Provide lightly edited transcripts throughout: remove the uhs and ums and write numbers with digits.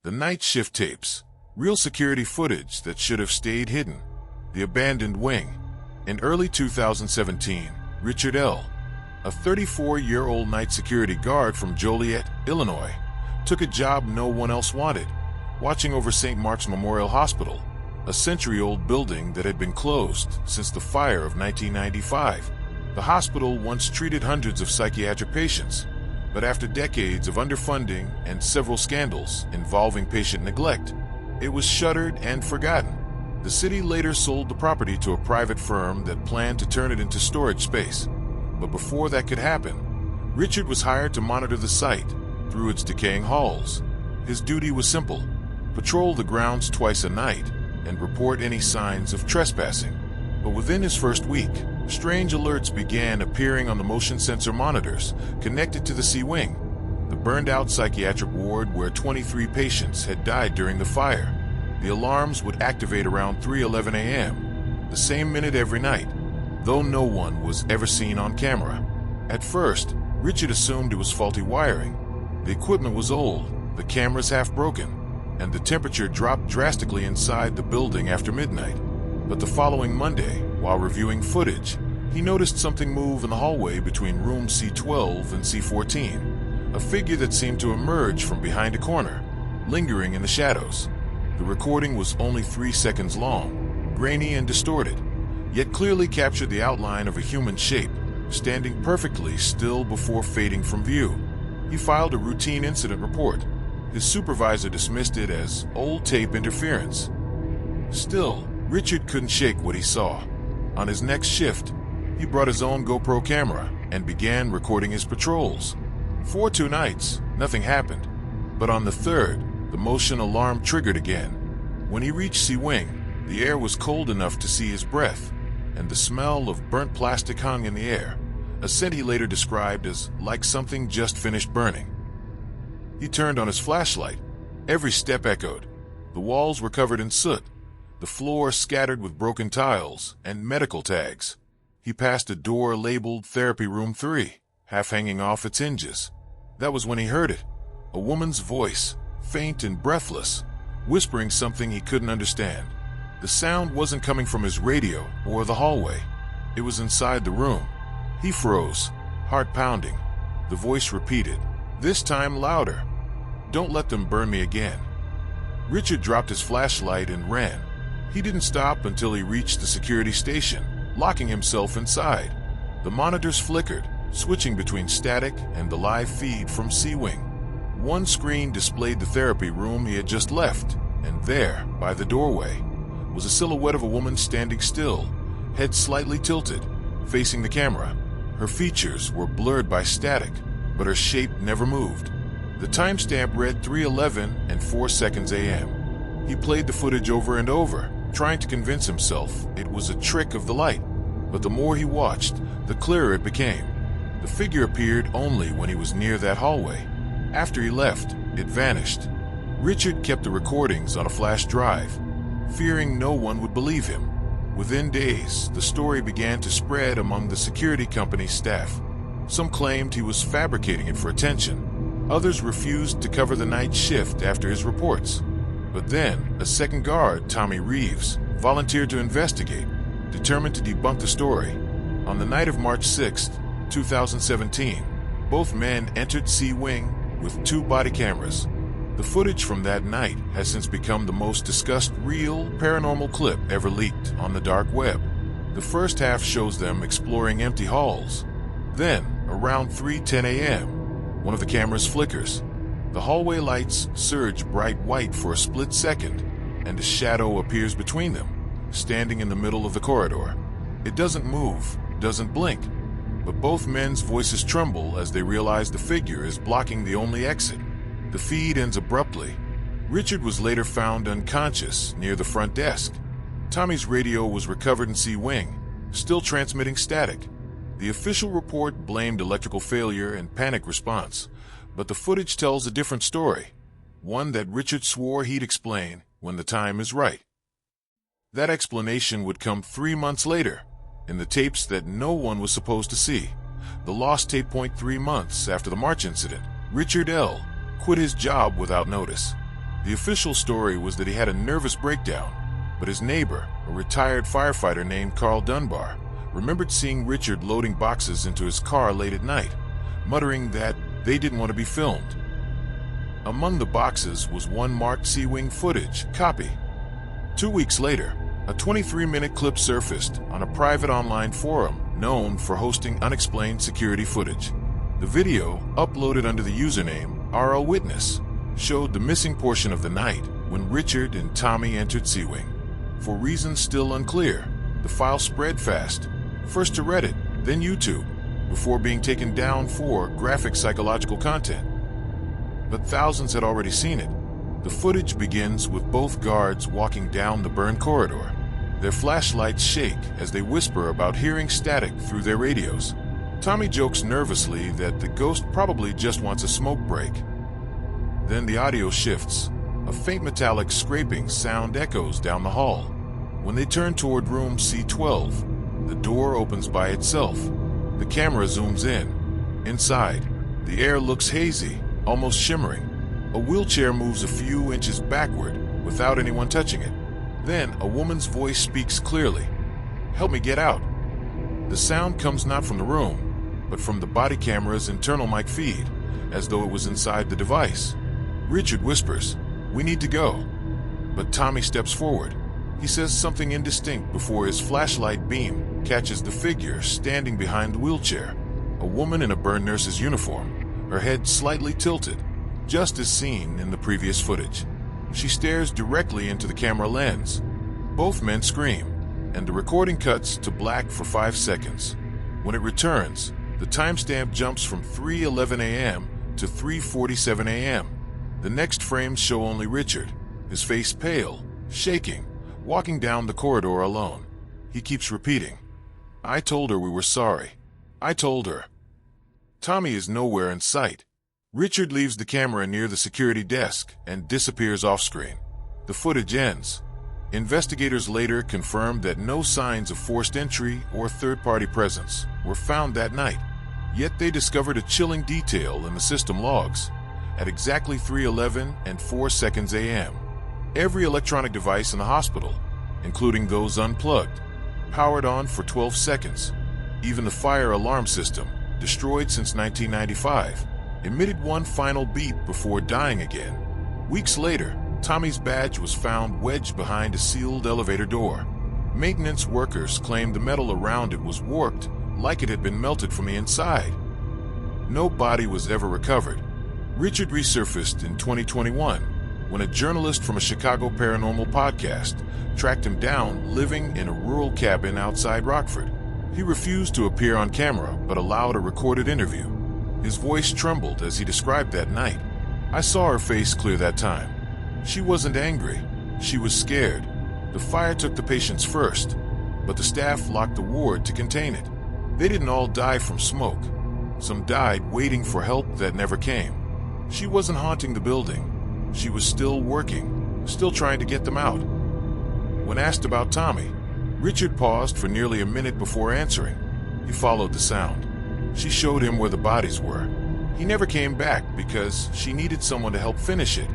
The night shift tapes, real security footage that should have stayed hidden. The abandoned wing. In early 2017, Richard L., a 34-year-old night security guard from Joliet, Illinois, took a job no one else wanted, watching over St. Mark's Memorial Hospital, a century-old building that had been closed since the fire of 1995. The hospital once treated hundreds of psychiatric patients, but after decades of underfunding and several scandals involving patient neglect, it was shuttered and forgotten. The city later sold the property to a private firm that planned to turn it into storage space. But before that could happen, Richard was hired to monitor the site through its decaying halls. His duty was simple: patrol the grounds twice a night and report any signs of trespassing. But within his first week, strange alerts began appearing on the motion sensor monitors connected to the C Wing, the burned-out psychiatric ward where 23 patients had died during the fire. The alarms would activate around 3:11 a.m., the same minute every night, though no one was ever seen on camera. At first, Richard assumed it was faulty wiring. The equipment was old, the cameras half broken, and the temperature dropped drastically inside the building after midnight. But the following Monday, while reviewing footage, he noticed something move in the hallway between room C12 and C14, a figure that seemed to emerge from behind a corner, lingering in the shadows. The recording was only 3 seconds long, grainy and distorted, yet clearly captured the outline of a human shape, standing perfectly still before fading from view. He filed a routine incident report. His supervisor dismissed it as old tape interference. Still, Richard couldn't shake what he saw. On his next shift, he brought his own GoPro camera and began recording his patrols. For 2 nights, nothing happened. But on the third, the motion alarm triggered again. When he reached C Wing, the air was cold enough to see his breath, and the smell of burnt plastic hung in the air, a scent he later described as like something just finished burning. He turned on his flashlight. Every step echoed. The walls were covered in soot, the floor scattered with broken tiles and medical tags. He passed a door labeled Therapy Room 3, half hanging off its hinges. That was when he heard it, a woman's voice, faint and breathless, whispering something he couldn't understand. The sound wasn't coming from his radio or the hallway. It was inside the room. He froze, heart pounding. The voice repeated, this time louder, "Don't let them burn me again." Richard dropped his flashlight and ran. He didn't stop until he reached the security station, locking himself inside. The monitors flickered, switching between static and the live feed from C Wing. One screen displayed the therapy room he had just left, and there, by the doorway, was a silhouette of a woman standing still, head slightly tilted, facing the camera. Her features were blurred by static, but her shape never moved. The timestamp read 3:11 and 4 seconds a.m. He played the footage over and over, trying to convince himself it was a trick of the light. But the more he watched, the clearer it became. The figure appeared only when he was near that hallway. After he left, it vanished. Richard kept the recordings on a flash drive, fearing no one would believe him. Within days, the story began to spread among the security company's staff. Some claimed he was fabricating it for attention. Others refused to cover the night shift after his reports. But then, a second guard, Tommy Reeves, volunteered to investigate, determined to debunk the story. On the night of March 6, 2017, both men entered C Wing with 2 body cameras. The footage from that night has since become the most discussed real paranormal clip ever leaked on the dark web. The first half shows them exploring empty halls. Then, around 3:10 a.m., one of the cameras flickers. The hallway lights surge bright white for a split second, and a shadow appears between them, standing in the middle of the corridor. It doesn't move, doesn't blink, but both men's voices tremble as they realize the figure is blocking the only exit. The feed ends abruptly. Richard was later found unconscious near the front desk. Tommy's radio was recovered in C Wing, still transmitting static. The official report blamed electrical failure and panic response, but the footage tells a different story, one that Richard swore he'd explain when the time is right. That explanation would come 3 months later, in the tapes that no one was supposed to see. The lost tape point 3 months after the March incident, Richard L. quit his job without notice. The official story was that he had a nervous breakdown, but his neighbor, a retired firefighter named Carl Dunbar, remembered seeing Richard loading boxes into his car late at night, muttering that they didn't want to be filmed. Among the boxes was one marked C-Wing footage copy. 2 weeks later, a 23-minute clip surfaced on a private online forum known for hosting unexplained security footage. The video, uploaded under the username RL Witness, showed the missing portion of the night when Richard and Tommy entered C-Wing. For reasons still unclear, the file spread fast, first to Reddit, then YouTube, before being taken down for graphic psychological content. But thousands had already seen it. The footage begins with both guards walking down the burned corridor. Their flashlights shake as they whisper about hearing static through their radios. Tommy jokes nervously that the ghost probably just wants a smoke break. Then the audio shifts. A faint metallic scraping sound echoes down the hall. When they turn toward room C12, the door opens by itself. The camera zooms in. Inside, the air looks hazy, almost shimmering. A wheelchair moves a few inches backward without anyone touching it. Then a woman's voice speaks clearly. "Help me get out." The sound comes not from the room, but from the body camera's internal mic feed, as though it was inside the device. Richard whispers, "We need to go." But Tommy steps forward. He says something indistinct before his flashlight beam catches the figure standing behind the wheelchair. A woman in a burned nurse's uniform, her head slightly tilted, just as seen in the previous footage. She stares directly into the camera lens. Both men scream, and the recording cuts to black for 5 seconds. When it returns, the timestamp jumps from 3:11 a.m. to 3:47 a.m. The next frames show only Richard, his face pale, shaking, walking down the corridor alone. He keeps repeating, "I told her we were sorry. I told her." Tommy is nowhere in sight. Richard leaves the camera near the security desk and disappears off-screen. The footage ends. Investigators later confirmed that no signs of forced entry or third-party presence were found that night. Yet they discovered a chilling detail in the system logs. At exactly 3:11 and 4 seconds a.m., every electronic device in the hospital, including those unplugged, powered on for 12 seconds. Even the fire alarm system, destroyed since 1995, emitted one final beep before dying again. Weeks later, Tommy's badge was found wedged behind a sealed elevator door. Maintenance workers claimed the metal around it was warped, like it had been melted from the inside. No body was ever recovered. Richard resurfaced in 2021 when a journalist from a Chicago paranormal podcast tracked him down living in a rural cabin outside Rockford. He refused to appear on camera but allowed a recorded interview. His voice trembled as he described that night. "I saw her face clear that time. She wasn't angry. She was scared. The fire took the patients first, but the staff locked the ward to contain it. They didn't all die from smoke. Some died waiting for help that never came. She wasn't haunting the building. She was still working, still trying to get them out." When asked about Tommy, Richard paused for nearly a minute before answering. He followed the sound. She showed him where the bodies were. He never came back because she needed someone to help finish it.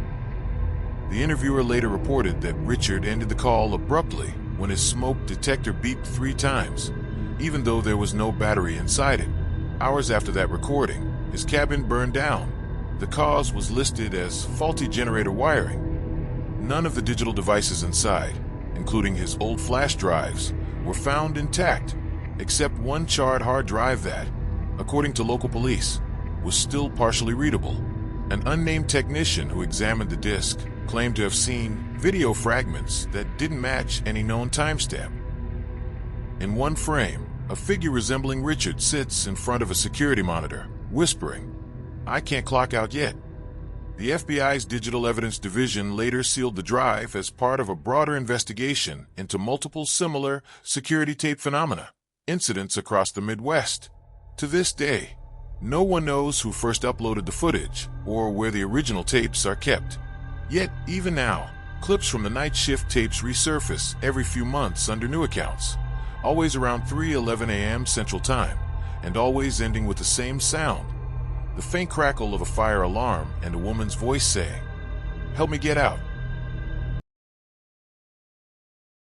The interviewer later reported that Richard ended the call abruptly when his smoke detector beeped 3 times, even though there was no battery inside it. Hours after that recording, his cabin burned down. The cause was listed as faulty generator wiring. None of the digital devices inside, including his old flash drives, were found intact, except one charred hard drive that, according to local police, was still partially readable. An unnamed technician who examined the disk claimed to have seen video fragments that didn't match any known timestamp. In one frame, a figure resembling Richard sits in front of a security monitor, whispering, "I can't clock out yet." The FBI's Digital Evidence Division later sealed the drive as part of a broader investigation into multiple similar security tape phenomena, incidents across the Midwest. To this day, no one knows who first uploaded the footage or where the original tapes are kept. Yet, even now, clips from the night shift tapes resurface every few months under new accounts, always around 3:11 a.m. Central Time, and always ending with the same sound, the faint crackle of a fire alarm and a woman's voice saying, Help me get out.